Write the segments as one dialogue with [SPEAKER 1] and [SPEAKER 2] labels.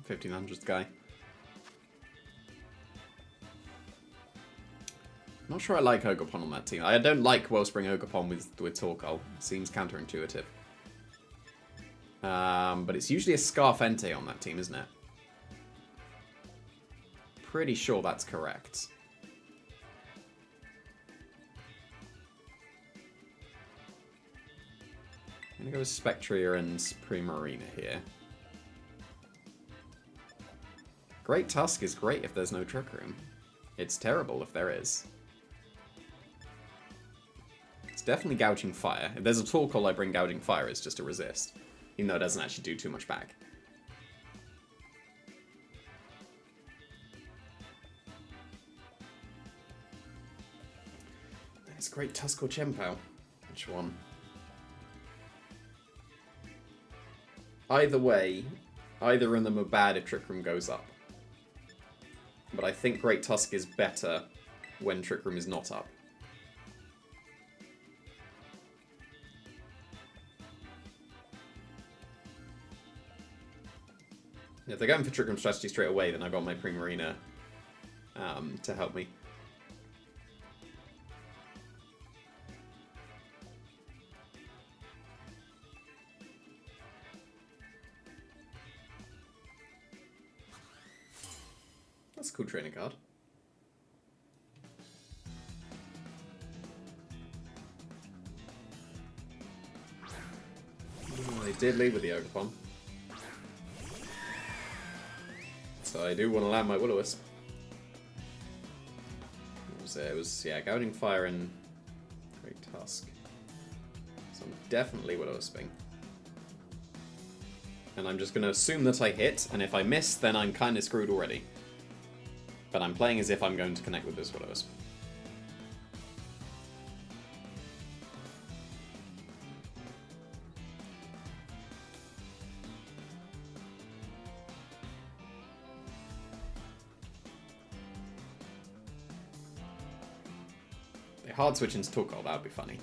[SPEAKER 1] 1500th guy. Not sure I like Ogerpon on that team. I don't like Wellspring Ogerpon with Torkoal. Seems counterintuitive. But it's usually a Scarfente on that team, isn't it? Pretty sure that's correct. I'm gonna go with Spectria and Primarina here. Great Tusk is great if there's no Trick Room. It's terrible if there is. It's definitely Gouging Fire. If there's a Torkoal, I bring Gouging Fire. It's just a resist. Even though it doesn't actually do too much back. It's great Tusk or Chien-Pao. Which one? Either way, either of them are bad if Trick Room goes up. But I think Great Tusk is better when Trick Room is not up. If they're going for Trick Room strategy straight away, then I've got my Primarina to help me. That's a cool training card. They did lead with the Ogerpon. So I do want to land my Will-O-Wisp. It was yeah, Gouging Fire and Great Tusk. So I'm definitely Will-O-Wisping. And I'm just going to assume that I hit, and if I miss, then I'm kind of screwed already. But I'm playing as if I'm going to connect with this Will-O-Wisp. They hard switch into Torkoal, that would be funny.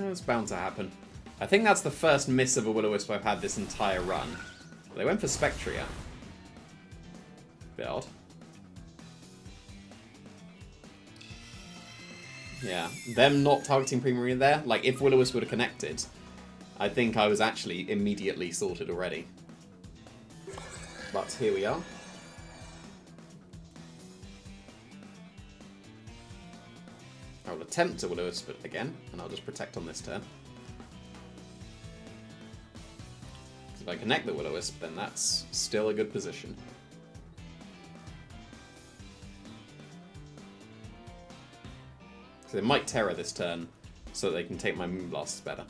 [SPEAKER 1] It's bound to happen. I think that's the first miss of a Will-O-Wisp I've had this entire run. They went for Spectria. Bit odd. Yeah, them not targeting Primarina there, like if Will-O-Wisp would have connected, I think I was actually immediately sorted already. But here we are. I will attempt to Will-O-Wisp again, and I'll just protect on this turn. If I connect the Will-O-Wisp, then that's still a good position. So they might Terra this turn, so that they can take my Moonblasts better.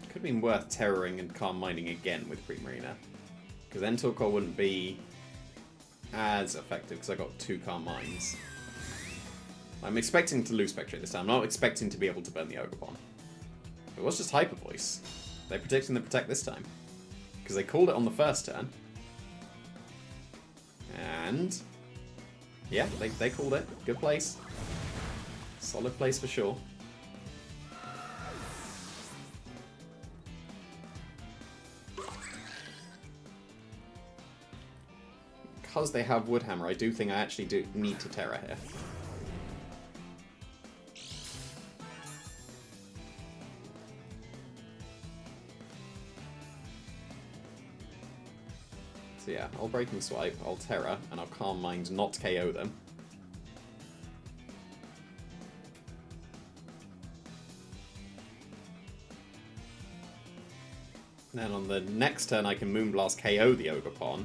[SPEAKER 1] Could have been worth terroring and calm minding again with Primarina, because then Torkoal wouldn't be as effective because I got 2 calm minds. I'm expecting to lose Spectre this time. I'm not expecting to be able to burn the Ogerpon. It was just Hyper Voice. They're predicting the Protect this time, because they called it on the first turn. And yeah, they called it. Good place. Solid place for sure. Because they have Woodhammer, I do think I actually do need to Terra here. So yeah, I'll Breaking Swipe, I'll Terra, and I'll Calm Mind not KO them. Then on the next turn I can Moonblast KO the Ogerpon.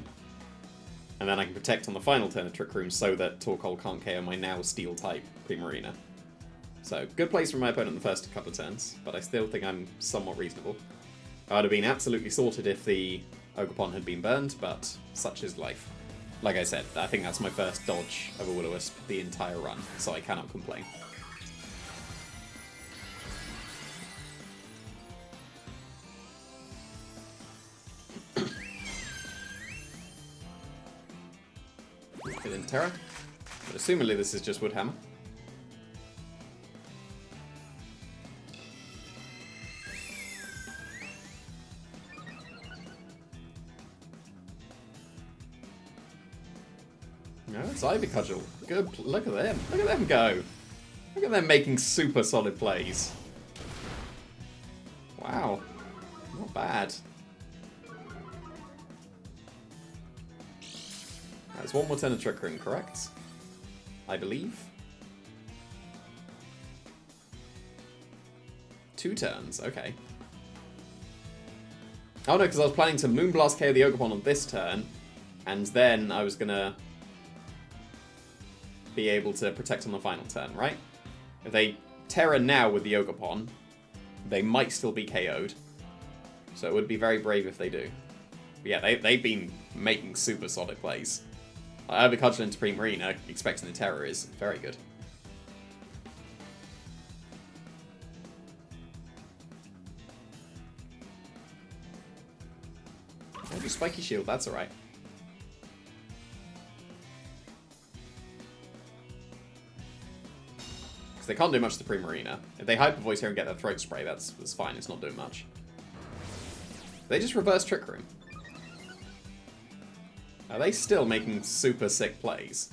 [SPEAKER 1] And then I can protect on the final turn of Trick Room so that Torkoal can't KO my now Steel-type Primarina. So, good place from my opponent the first couple of turns, but I still think I'm somewhat reasonable. I would have been absolutely sorted if the Ogerpon had been burned, but such is life. Like I said, I think that's my first dodge of a Will-O-Wisp the entire run, so I cannot complain. within Terra. But assumingly this is just Woodhammer. No, it's Ivy Cudgel. Good. Look at them. Look at them go. Look at them making super solid plays. Wow. Not bad. That's one more turn of Trick Room, correct? I believe. 2 turns, okay. Oh no, because I was planning to Moonblast KO the Ogerpon on this turn, and then I was gonna be able to protect on the final turn, right? If they Terra now with the Ogerpon, they might still be KO'd. So it would be very brave if they do. But yeah, they've been making super solid plays. Ivy Cudgel into Primarina, expecting the Terror is very good. I'll do Spiky Shield, that's alright. Because they can't do much to Primarina. If they Hyper Voice here and get their Throat Spray, that's fine, it's not doing much. They just reverse Trick Room. Are they still making super sick plays?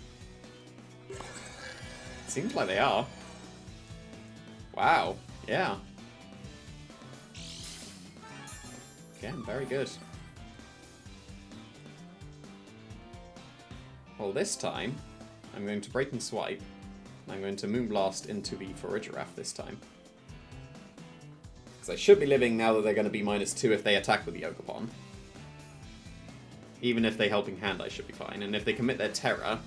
[SPEAKER 1] Seems like they are. Wow, yeah. Again, very good. Well, this time, I'm going to Breaking Swipe. I'm going to Moonblast into the Farigiraf this time. Because I should be living now that they're going to be -2 if they attack with the Ogerpon. Even if they Helping Hand, I should be fine. And if they commit their Terror,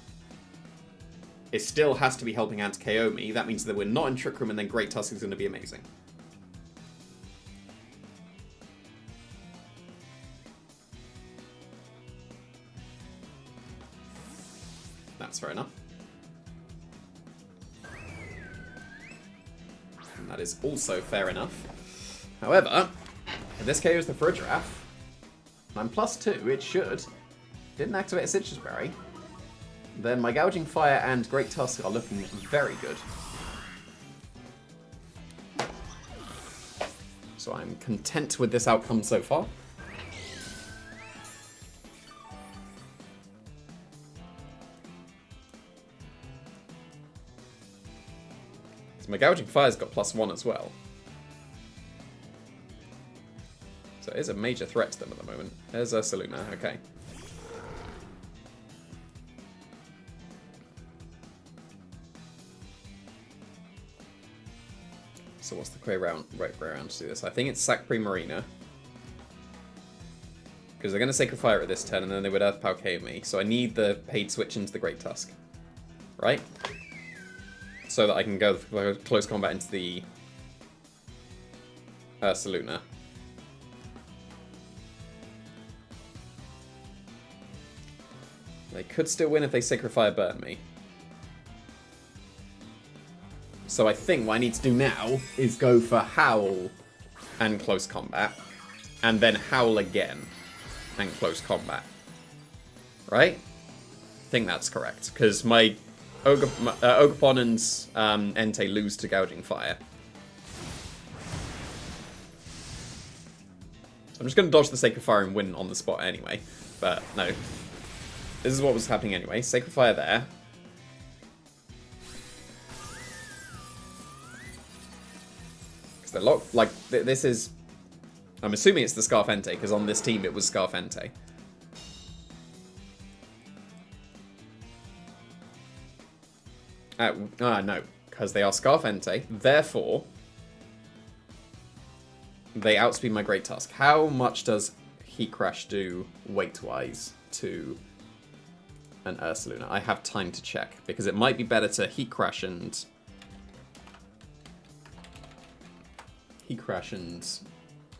[SPEAKER 1] it still has to be Helping Hand to KO me. That means that we're not in Trick Room, and then Great Tusk is going to be amazing. That's fair enough. And that is also fair enough. However, if this KOs the Farigiraf, I'm +2, it should. Didn't activate a Citrus Berry. Then my Gouging Fire and Great Tusk are looking very good. So I'm content with this outcome so far. So my Gouging Fire's got +1 as well. So it is a major threat to them at the moment. There's Ursaluna, okay. So what's the right way around to do this? I think it's sack Primarina. Because they're going to Sacred Fire at this turn, and then they would Earth Power KO me. So I need the paid switch into the Great Tusk. Right? So that I can go for close combat into the Ursaluna. They could still win if they Sacred Fire burn me. So I think what I need to do now is go for Howl and Close Combat, and then Howl again and Close Combat. Right? I think that's correct, because my Ogerpon and Entei lose to Gouging Fire. So I'm just going to dodge the Sacred Fire and win on the spot anyway, but no. This is what was happening anyway. Sacred Fire there. Because they're locked. Like, this is... I'm assuming it's the Scarf Entei, because on this team it was Scarf Entei. No. Because they are Scarf Entei. Therefore, they outspeed my Great Tusk. How much does Heat Crash do weight-wise to an Ursaluna? I have time to check, because it might be better to Heat Crash and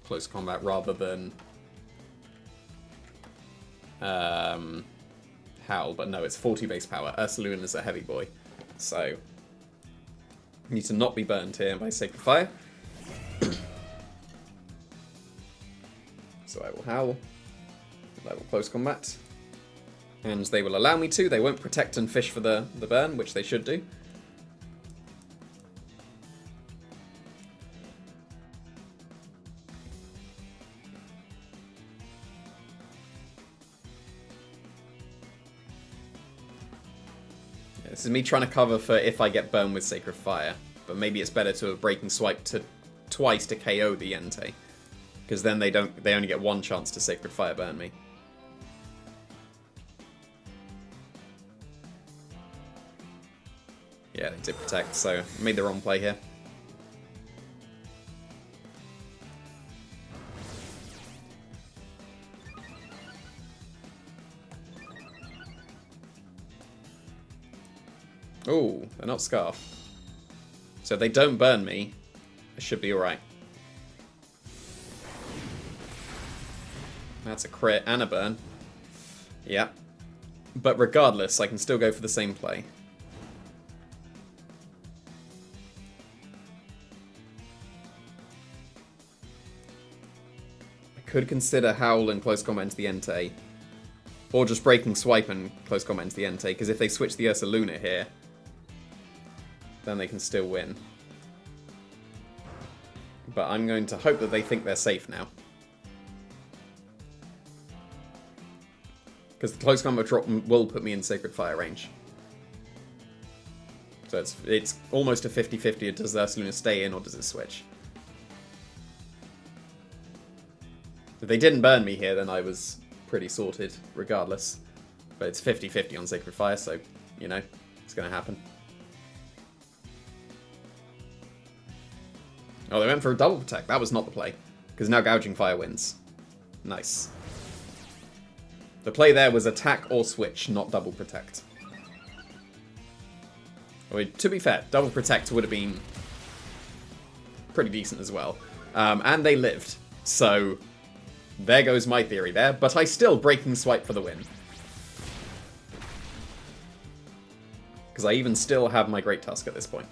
[SPEAKER 1] Close Combat rather than Howl, but no, it's 40 base power. Ursaluna is a heavy boy, so need to not be burned here by Sacred Fire. So I will Howl, and I will Close Combat. And they will allow me to. They won't protect and fish for the burn, which they should do. This is me trying to cover for if I get burned with Sacred Fire. But maybe it's better to have Breaking Swipe twice to KO the Entei. Because then they only get one chance to Sacred Fire burn me. Yeah, they did protect, so I made the wrong play here. Oh, they're not Scarf. So if they don't burn me, I should be alright. That's a crit and a burn. Yeah. But regardless, I can still go for the same play. I could consider Howl and Close Combat into the Entei. Or just Breaking Swipe and Close Combat into the Entei, because if they switch the Ursaluna here, then they can still win. But I'm going to hope that they think they're safe now. Because the Close Combat drop will put me in Sacred Fire range. So it's almost a 50-50. Does the Ursaluna stay in or does it switch? If they didn't burn me here, then I was pretty sorted regardless. But it's 50-50 on Sacred Fire, so, you know, it's going to happen. Oh, they went for a double protect. That was not the play. Because now Gouging Fire wins. Nice. The play there was attack or switch, not double protect. I mean, to be fair, double protect would have been pretty decent as well. And they lived. So there goes my theory there. But I still Breaking Swipe for the win. Because I even still have my Great Tusk at this point.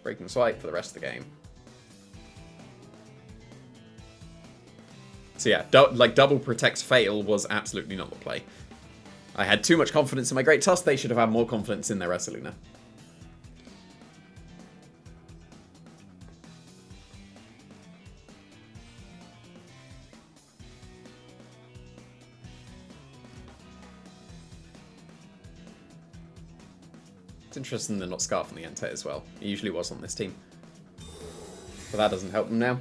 [SPEAKER 1] Breaking Swipe for the rest of the game. So yeah, double protect fail was absolutely not the play. I had too much confidence in my Great Tusk. They should have had more confidence in their Ursaluna. It's interesting they're not Scarf on the Entei as well. It usually was on this team. But that doesn't help them now.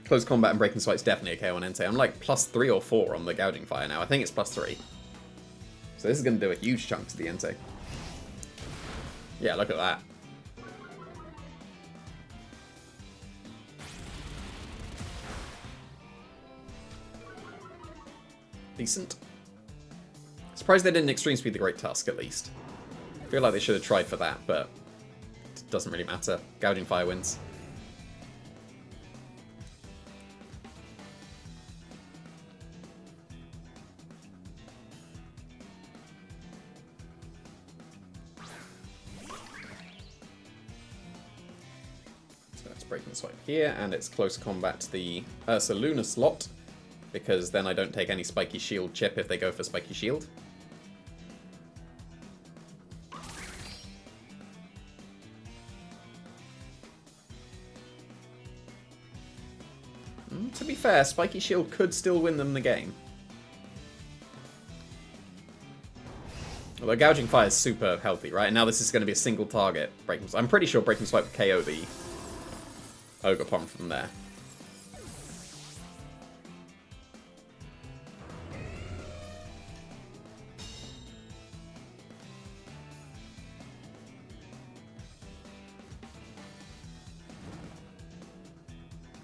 [SPEAKER 1] Close Combat and Breaking Swipe's definitely a KO on Entei. I'm like +3 or 4 on the Gouging Fire now. I think it's +3. So this is going to do a huge chunk to the Entei. Yeah, look at that. Decent. Surprised they didn't Extreme Speed the Great Tusk, at least. I feel like they should have tried for that, but it doesn't really matter. Gouging Fire wins. So that's Breaking Swipe here, and it's Close Combat to the Ursaluna slot, because then I don't take any Spiky Shield chip if they go for Spiky Shield. To be fair, Spiky Shield could still win them the game. Although Gouging Fire is super healthy, right? And now this is going to be a single target. I'm pretty sure Breaking Swipe would KO the Ogerpon from there.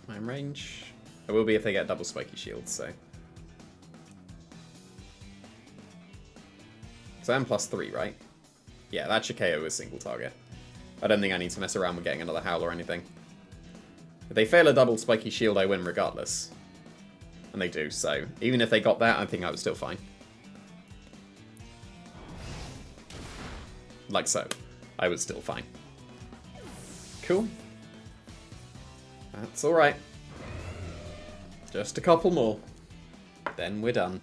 [SPEAKER 1] Mine range. It will be if they get double Spiky Shields, so. So I'm +3, right? Yeah, that should KO a single target. I don't think I need to mess around with getting another Howl or anything. If they fail a double Spiky Shield, I win regardless. And they do, so even if they got that, I think I was still fine. Like so. I was still fine. Cool. That's alright. Just a couple more. Then we're done.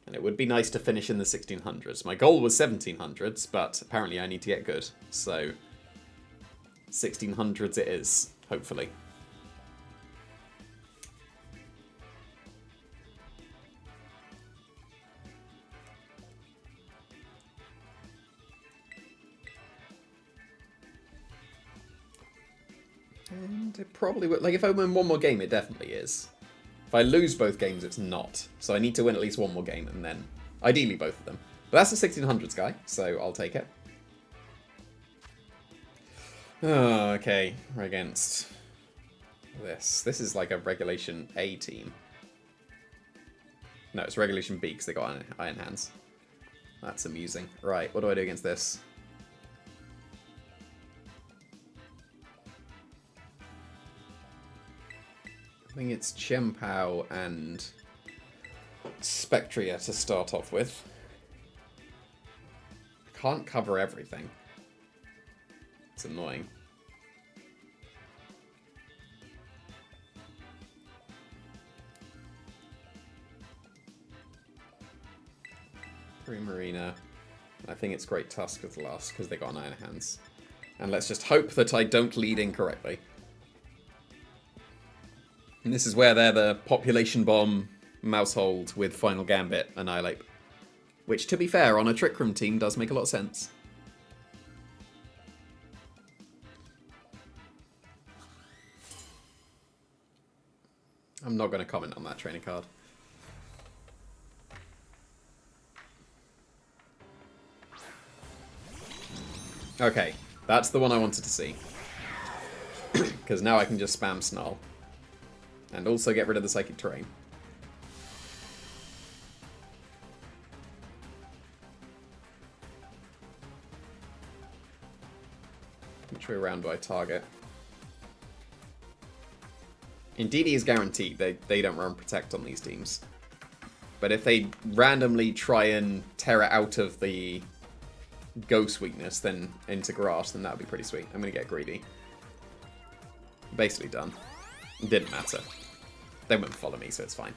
[SPEAKER 1] And it would be nice to finish in the 1600s. My goal was 1700s, but apparently I need to get good. So 1600s it is, hopefully. And it probably would. Like, if I win one more game, it definitely is. If I lose both games, it's not. So I need to win at least one more game, and then ideally both of them. But that's the 1600s guy, so I'll take it. Oh, okay, we're against this. This is like a Regulation A team. No, it's Regulation B because they got Iron Hands. That's amusing. Right, what do I do against this? I think it's Chien-Pao and Spectria to start off with. I can't cover everything. It's annoying. Primarina. I think it's Great Tusk as the last because they got an Iron Hands. And let's just hope that I don't lead incorrectly. And this is where they're the Population Bomb Mousehold with Final Gambit Annihilate. Which, to be fair, on a Trick Room team does make a lot of sense. I'm not going to comment on that trainer card. Okay, that's the one I wanted to see. Because now I can just spam Snarl. And also get rid of the Psychic Terrain. Which way around do I target? Indeedee is guaranteed. They don't run Protect on these teams. But if they randomly try and tear it out of the Ghost weakness then into Grass, then that would be pretty sweet. I'm going to get greedy. Basically done. It didn't matter. They wouldn't follow me, so it's fine.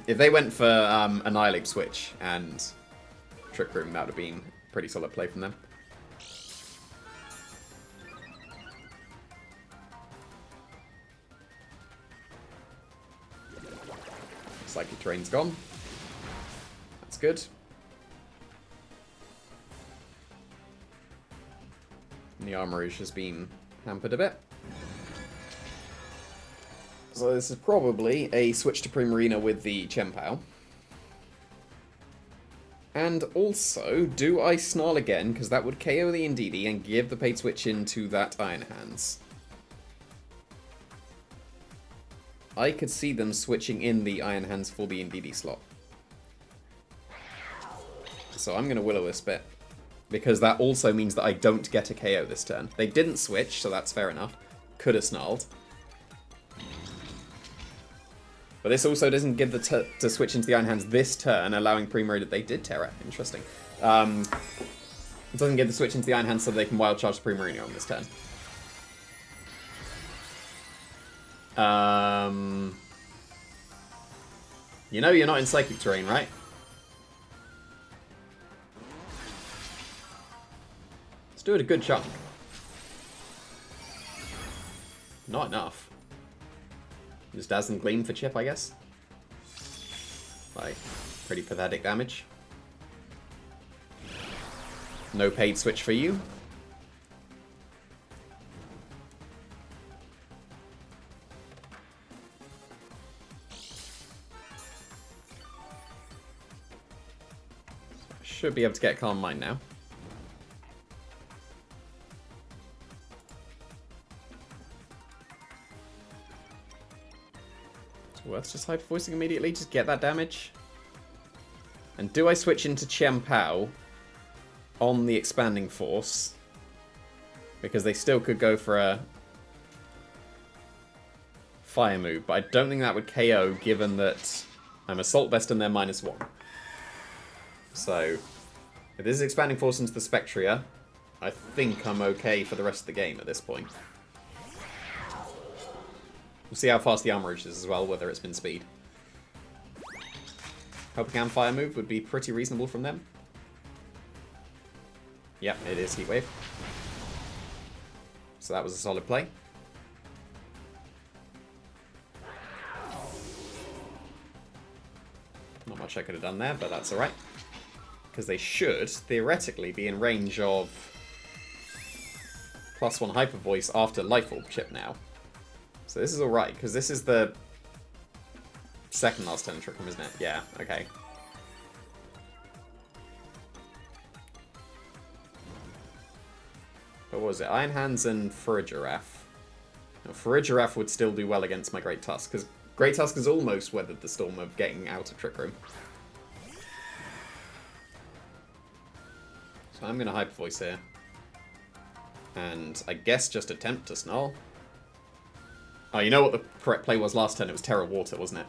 [SPEAKER 1] If they went for Annihilate Switch and Trick Room, that would have been a pretty solid play from them. Psychic Terrain's gone. That's good. And the Armourouge has been hampered a bit. So this is probably a switch to Primarina with the Chien-Pao. And also, do I Snarl again? Because that would KO the Indeedee and give the paid switch into that Iron Hands. I could see them switching in the Iron Hands for the Indeedee slot. So I'm going to Will-O-Wisp it. Because that also means that I don't get a KO this turn. They didn't switch, so that's fair enough. Could have Snarled. But this also doesn't give the to switch into the Iron Hands this turn, allowing Primarina. They did tear it. Interesting. It doesn't give the switch into the Iron Hands so they can Wild Charge the Primarina on this turn. You know you're not in Psychic Terrain, right? Let's do it a good chunk. Not enough. Just Dazzling Gleam for chip, I guess. Like, pretty pathetic damage. No paid switch for you. Should be able to get Calm Mind now. It's worth just Hyper Voicing immediately, just get that damage. And do I switch into Chien-Pao on the Expanding Force? Because they still could go for a Fire move, but I don't think that would KO given that I'm Assault Vest and they're -1. So, if this is Expanding Force into the Spectria, I think I'm okay for the rest of the game at this point. We'll see how fast the armor is as well, whether it's been speed. Helping Hand Fire move would be pretty reasonable from them. Yep, it is Heat Wave. So that was a solid play. Not much I could have done there, but that's alright. Because they should, theoretically, be in range of +1 Hyper Voice after Life Orb chip now. So this is alright, because this is the second last turn Trick Room, isn't it? Yeah, okay. But what was it? Iron Hands and Farigiraf. Now, Farigiraf would still do well against my Great Tusk, because Great Tusk has almost weathered the storm of getting out of Trick Room. So I'm going to Hyper Voice here. And I guess just attempt to Snarl. Oh, you know what the correct play was last turn? It was Terra Water, wasn't it?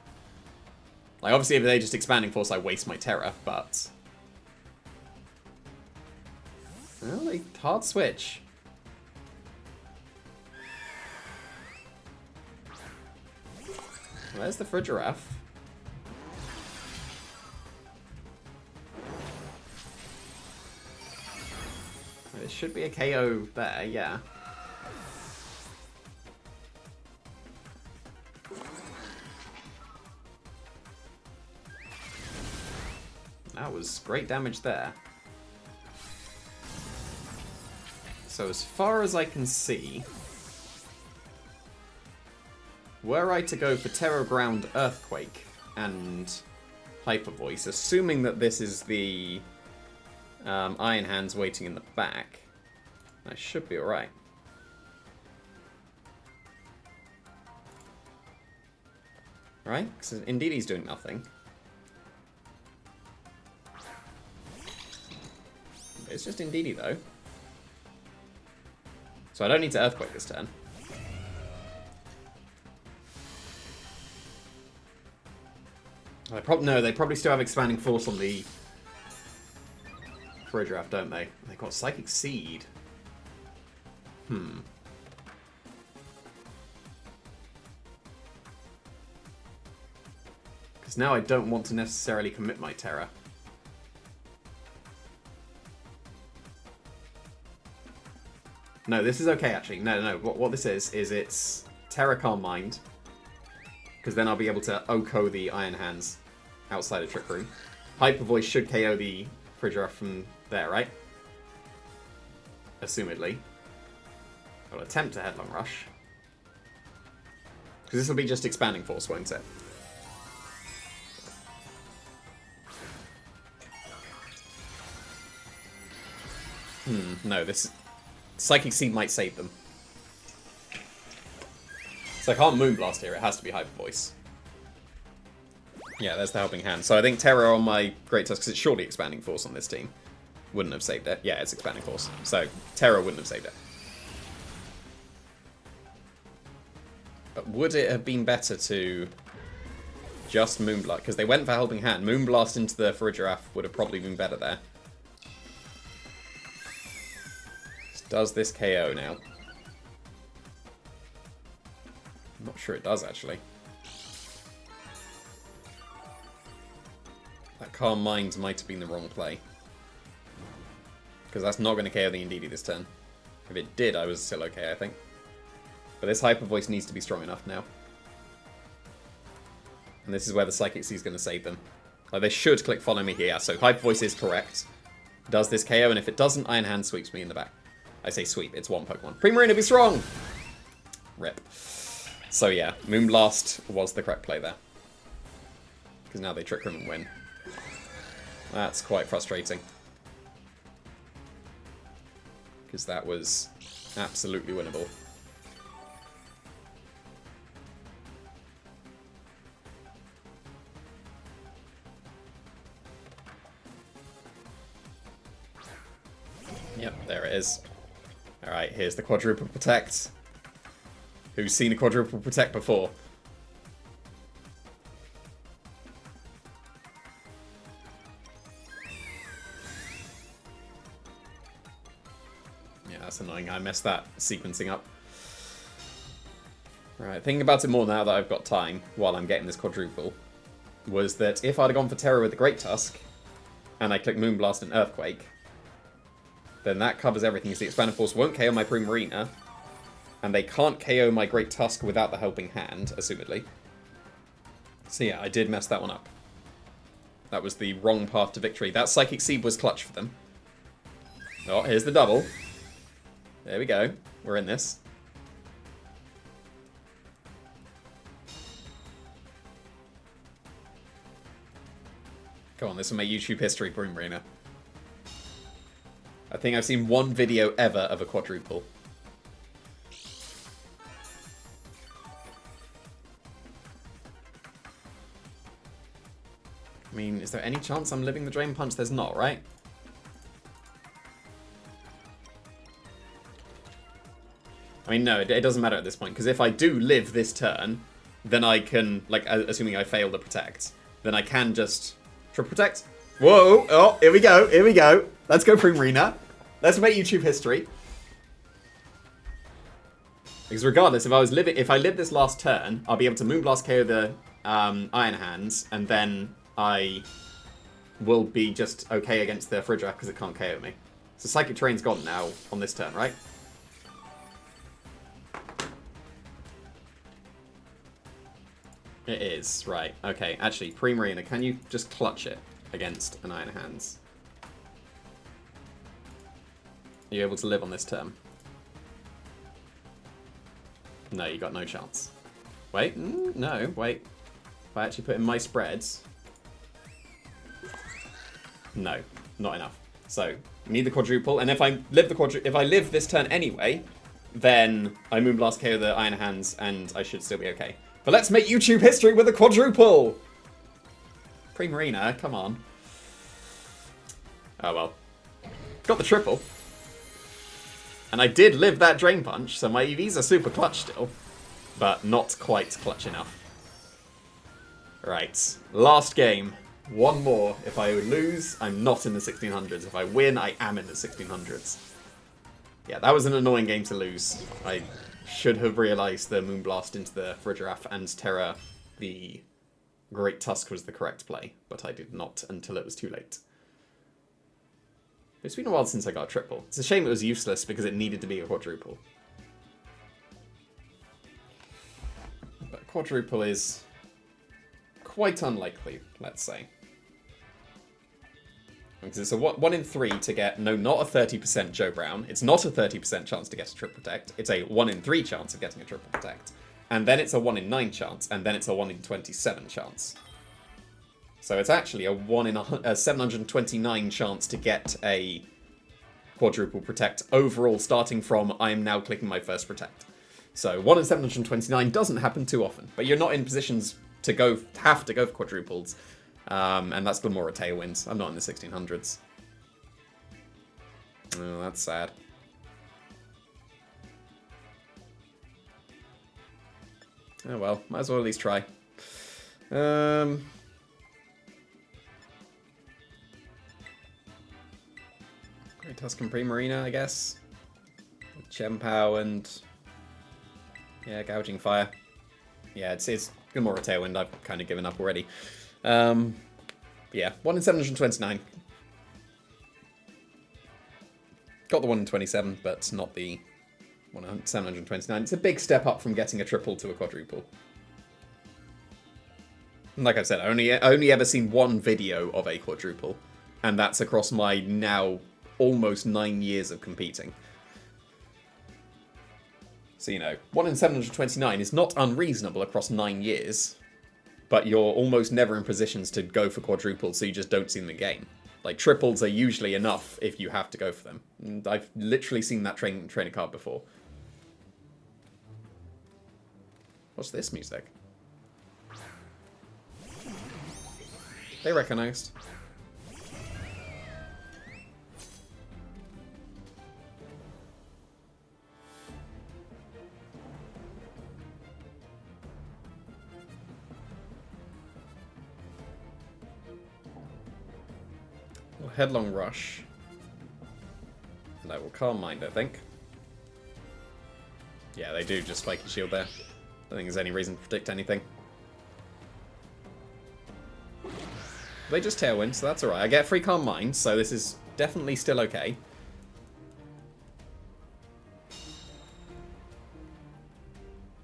[SPEAKER 1] Like, obviously, if they just Expanding Force, I waste my Terra, but... Well, hard switch. Where's the Farigiraf? There should be a KO there, yeah. That was great damage there. So as far as I can see, were I to go for Terror Ground Earthquake and Hyper Voice, assuming that this is the Iron Hands waiting in the back, I should be alright. Right? Because indeed he's doing nothing. It's just Indeedee though. So I don't need to Earthquake this turn. No, they probably still have Expanding Force on the Farigiraf, don't they? They've got Psychic Seed. Because now I don't want to necessarily commit my Terra. No, this is okay, actually. No. What this is it's Terra Calm Mind. Because then I'll be able to OHKO the Iron Hands outside of Trick Room. Hyper Voice should KO the Farigiraf from there, right? Assumedly. I'll attempt a Headlong Rush. Because this will be just Expanding Force, won't it? No, this... Psychic Seed might save them. So I can't Moonblast here, it has to be Hyper Voice. Yeah, there's the Helping Hand. So I think Terra on my Great Tusk, because it's surely Expanding Force on this team, wouldn't have saved it. Yeah, it's Expanding Force. So Terra wouldn't have saved it. But would it have been better to just Moonblast? Because they went for Helping Hand. Moonblast into the Farigiraf would have probably been better there. Does this KO now? I'm not sure it does, actually. That Calm Mind might have been the wrong play. Because that's not going to KO the Indeedee this turn. If it did, I was still okay, I think. But this Hyper Voice needs to be strong enough now. And this is where the Psychic Sea is going to save them. Like, they should click Follow Me here, so Hyper Voice is correct. Does this KO, and if it doesn't, Iron Hand sweeps me in the back. I say sweep, it's one Pokemon. Primarina, be strong! Rip. So yeah, Moonblast was the correct play there. Because now they Trick Room and win. That's quite frustrating. Because that was absolutely winnable. Yep, there it is. Alright, here's the Quadruple Protect. Who's seen a Quadruple Protect before? Yeah, that's annoying. I messed that sequencing up. Right, thinking about it more now that I've got time while I'm getting this quadruple, was that if I'd have gone for Terror with the Great Tusk, and I click Moonblast and Earthquake, then that covers everything. So the Expanded Force won't KO my Primarina, and they can't KO my Great Tusk without the Helping Hand, assumedly. So yeah, I did mess that one up. That was the wrong path to victory. That Psychic Seed was clutch for them. Oh, here's the double. There we go. We're in this. Come on, this will make YouTube history, Primarina. I think I've seen one video ever of a quadruple. I mean, is there any chance I'm living the Drain Punch? There's not, right? I mean, no, it doesn't matter at this point, because if I do live this turn, then I can, like, assuming I fail to protect, then I can just triple protect. Whoa! Oh, here we go, here we go. Let's go Primarina. Let's make YouTube history. Because regardless, if I live this last turn, I'll be able to Moonblast KO the Iron Hands, and then I will be just okay against the Fridge Draft because it can't KO me. So Psychic Terrain's gone now on this turn, right? It is, right. Okay, actually, Primarina, can you just clutch it against an Iron Hands? Are you able to live on this turn? No, you got no chance. Wait, no, wait. If I actually put in my spreads... No, not enough. So, need the quadruple, and if I live this turn anyway, then I Moonblast KO the Iron Hands, and I should still be okay. But let's make YouTube history with a quadruple! Primarina, come on. Oh well. Got the triple. And I did live that Drain Punch, so my EVs are super clutch still. But not quite clutch enough. Right, last game. One more. If I lose, I'm not in the 1600s. If I win, I am in the 1600s. Yeah, that was an annoying game to lose. I should have realised the Moonblast into the Fridge and Terra, the Great Tusk was the correct play, but I did not until it was too late. It's been a while since I got a triple. It's a shame it was useless because it needed to be a quadruple. But quadruple is quite unlikely, let's say. Because it's a 1 in 3 to get, no, not a 30% Joe Brown. It's not a 30% chance to get a triple protect. It's a 1 in 3 chance of getting a triple protect. And then it's a 1 in 9 chance. And then it's a 1 in 27 chance. So it's actually a 1 in a 729 chance to get a quadruple protect overall, starting from I am now clicking my first protect. So 1 in 729 doesn't happen too often. But you're not in positions to have to go for quadruples. And that's Glamora Tailwinds. I'm not in the 1600s. Oh, that's sad. Oh well, might as well at least try. Great Tuscan Primarina, I guess. Chempow and... yeah, Gouging Fire. Yeah, it's Glamora Tailwind. I've kind of given up already. Yeah, 1 in 729. Got the 1 in 27, but not the 1 in 729. It's a big step up from getting a triple to a quadruple. And like I said, I only ever seen one video of a quadruple, and that's across my now almost 9 years of competing. So, you know, 1 in 729 is not unreasonable across 9 years. But you're almost never in positions to go for quadruples, so you just don't see them in the game. Like, triples are usually enough if you have to go for them. And I've literally seen that trainer card before. What's this music? They recognized. Headlong Rush. And I will Calm Mind, I think. Yeah, they do just Spiky Shield there. don't think there's any reason to predict anything. They just Tailwind, so that's alright. I get free Calm Mind, so this is definitely still okay.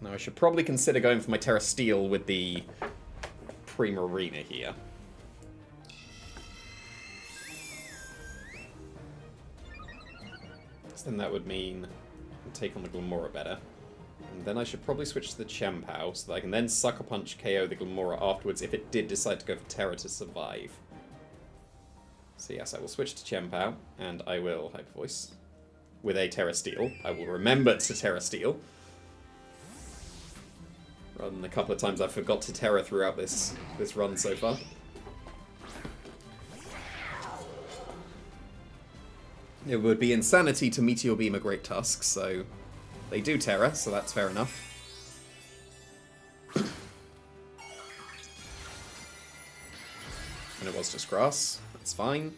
[SPEAKER 1] Now I should probably consider going for my Terra Steel with the Primarina here. So then that would mean I'll take on the Glamora better. And then I should probably switch to the Chien-Pao so that I can then Sucker Punch KO the Glamora afterwards if it did decide to go for Terra to survive. So yes, I will switch to Chien-Pao and I will Hyper Voice with a Terra Steel. I will remember to Terra Steel. Rather than the couple of times I forgot to Terra throughout this run so far. It would be insanity to Meteor Beam a Great Tusk, so they do Terra, so that's fair enough. And it was just grass, that's fine.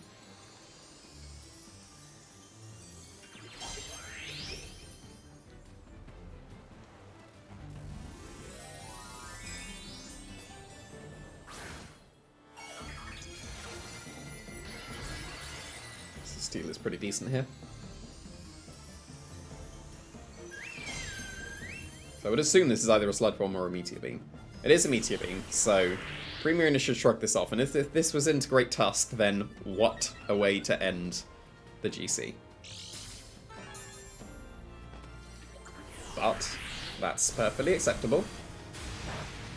[SPEAKER 1] Steel is pretty decent here. So I would assume this is either a Sludge Bomb or a Meteor Beam. It is a Meteor Beam, so Primarina should shrug this off. And if this was into Great Tusk, then what a way to end the GC. But that's perfectly acceptable,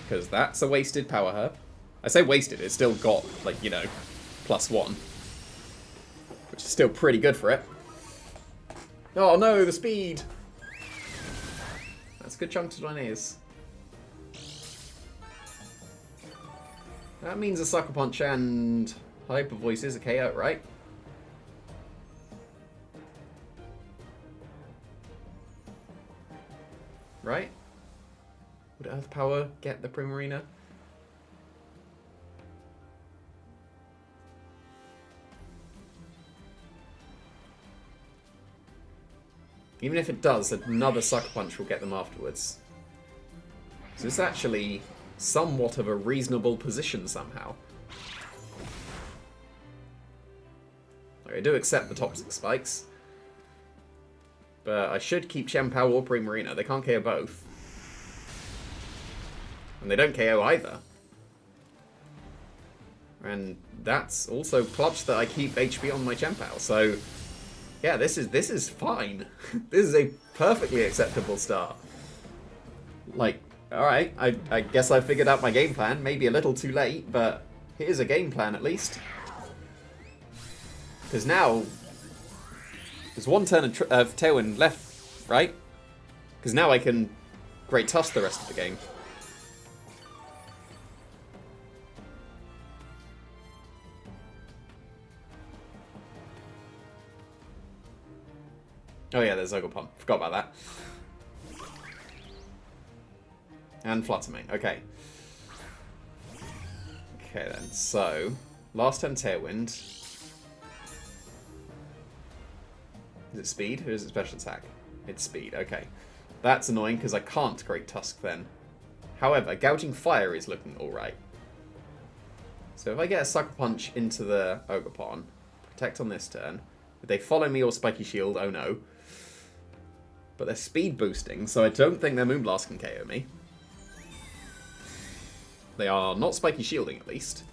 [SPEAKER 1] because that's a wasted Power Herb. I say wasted, it's still got, like, you know, +1. Which is still pretty good for it. Oh no, the speed! That's a good chunk to Dwayne's. That means a Sucker Punch and Hyper Voice is a KO, right? Right? Would Earth Power get the Primarina? Even if it does, another Sucker Punch will get them afterwards. So it's actually somewhat of a reasonable position somehow. Like, I do accept the Toxic Spikes. But I should keep Chien-Pao or Primarina. They can't KO both. And they don't KO either. And that's also clutch that I keep HP on my Chien-Pao, so yeah, this is fine. This is a perfectly acceptable start. Like, alright, I guess I figured out my game plan. Maybe a little too late, but here's a game plan at least. Because now, there's one turn of Tailwind left, right? Because now I can Great Tusk the rest of the game. Oh yeah, there's Ogerpon. Forgot about that. And Fluttermane. Okay. Okay then, so last turn Tailwind. Is it speed or is it special attack? It's speed, okay. That's annoying because I can't Great Tusk then. However, Gouging Fire is looking alright. So if I get a Sucker Punch into the Ogerpon, protect on this turn. If they follow me or Spiky Shield, oh no. But they're speed boosting, so I don't think their Moonblast can KO me. They are not Spiky Shielding, at least.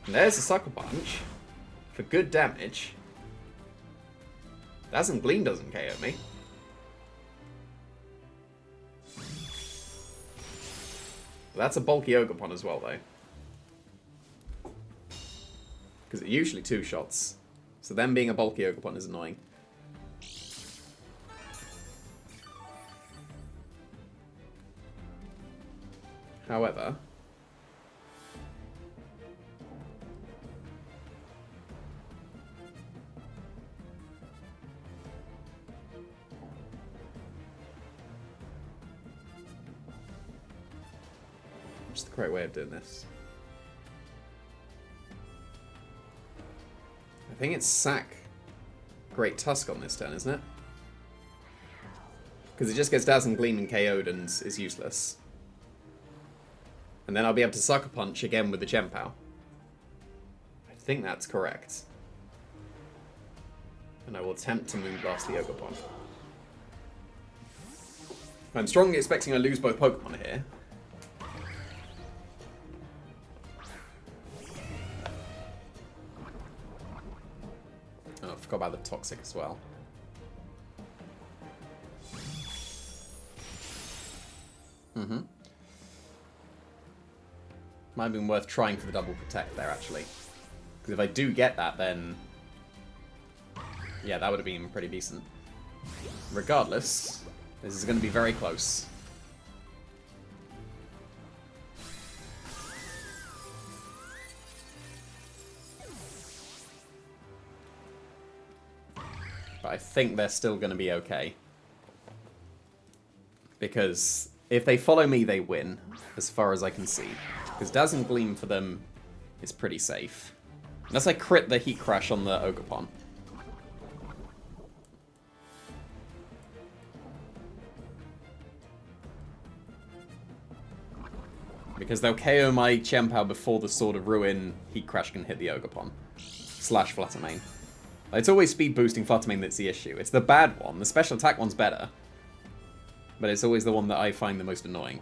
[SPEAKER 1] And there's a Sucker Punch for good damage. Dazzling Gleam doesn't KO me. That's a bulky Ogerpon as well, though. Because it usually 2 shots. So them being a bulky Ogerpon is annoying. However, what's the correct way of doing this? I think it's sack Great Tusk on this turn, isn't it? Because it just gets Dazzling Gleam and KO'd and is useless. And then I'll be able to Sucker Punch again with the Chien-Pao. I think that's correct. And I will attempt to Moonblast the Ogerpon. I'm strongly expecting I lose both Pokemon here. Oh, I forgot about the Toxic as well. Might have been worth trying for the double protect there, actually. Because if I do get that, then... yeah, that would have been pretty decent. Regardless, this is going to be very close. But I think they're still going to be okay. Because if they follow me, they win, as far as I can see. Because Dazzling Gleam for them is pretty safe. Unless I crit the Heat Crash on the Ogerpon. Because they'll KO my Chien-Pao before the Sword of Ruin Heat Crash can hit the Ogerpon. Slash Fluttermane. It's always speed boosting Fluttermane that's the issue. It's the bad one. The special attack one's better. But it's always the one that I find the most annoying.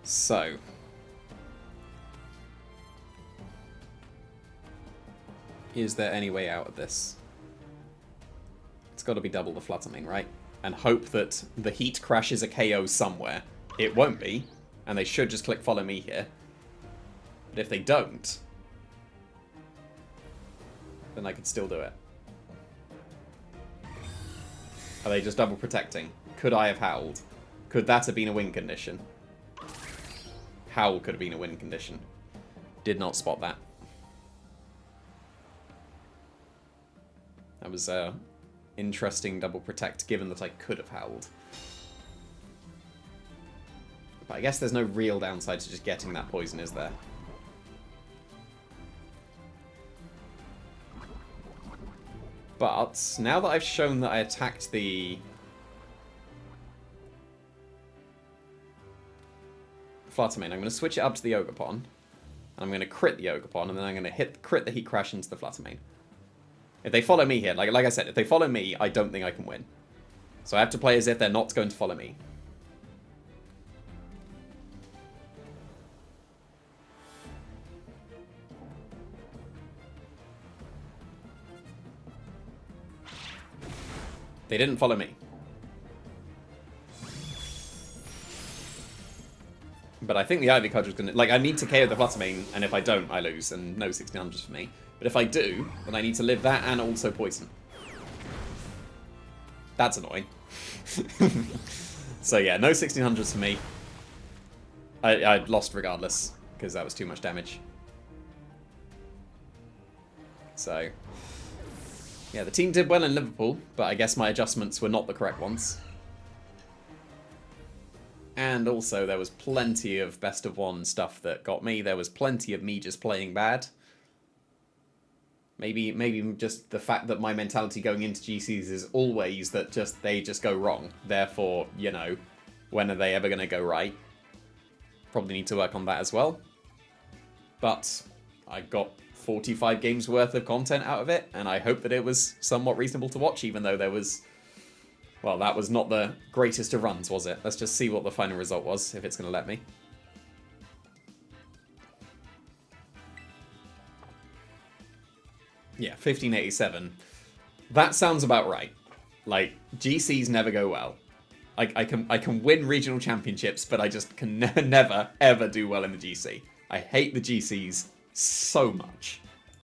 [SPEAKER 1] So... is there any way out of this? It's got to be double the Fluttermane, right? And hope that the Heat Crash is a KO somewhere. It won't be. And they should just click follow me here. But if they don't, then I could still do it. Are they just double protecting? Could I have howled? Could that have been a win condition? Howl could have been a win condition. Did not spot that. That was a interesting double protect, given that I could have howled. But I guess there's no real downside to just getting that poison, is there? But now that I've shown that I attacked the Fluttermane, I'm going to switch it up to the Ogerpon. And I'm going to crit the Ogerpon, and then I'm going to crit the Heat Crash into the Fluttermane. If they follow me here, like I said, if they follow me, I don't think I can win. So I have to play as if they're not going to follow me. They didn't follow me. But I think the Ivy Cudgel's gonna... like, I need to KO the Fluttermane, and if I don't, I lose, and no 1600s for me. But if I do, then I need to live that and also poison. That's annoying. So yeah, no 1600s for me. I lost regardless, because that was too much damage. So... yeah, the team did well in Liverpool, but I guess my adjustments were not the correct ones. And also, there was plenty of best of one stuff that got me. There was plenty of me just playing bad. Maybe just the fact that my mentality going into GCs is always that they just go wrong. Therefore, you know, when are they ever going to go right? Probably need to work on that as well. But I got 45 games worth of content out of it, and I hope that it was somewhat reasonable to watch, even though there was... well, that was not the greatest of runs, was it? Let's just see what the final result was, if it's going to let me. Yeah, 1587. That sounds about right. Like, GCs never go well. I can win regional championships, but I just can never, ever do well in the GC. I hate the GCs so much.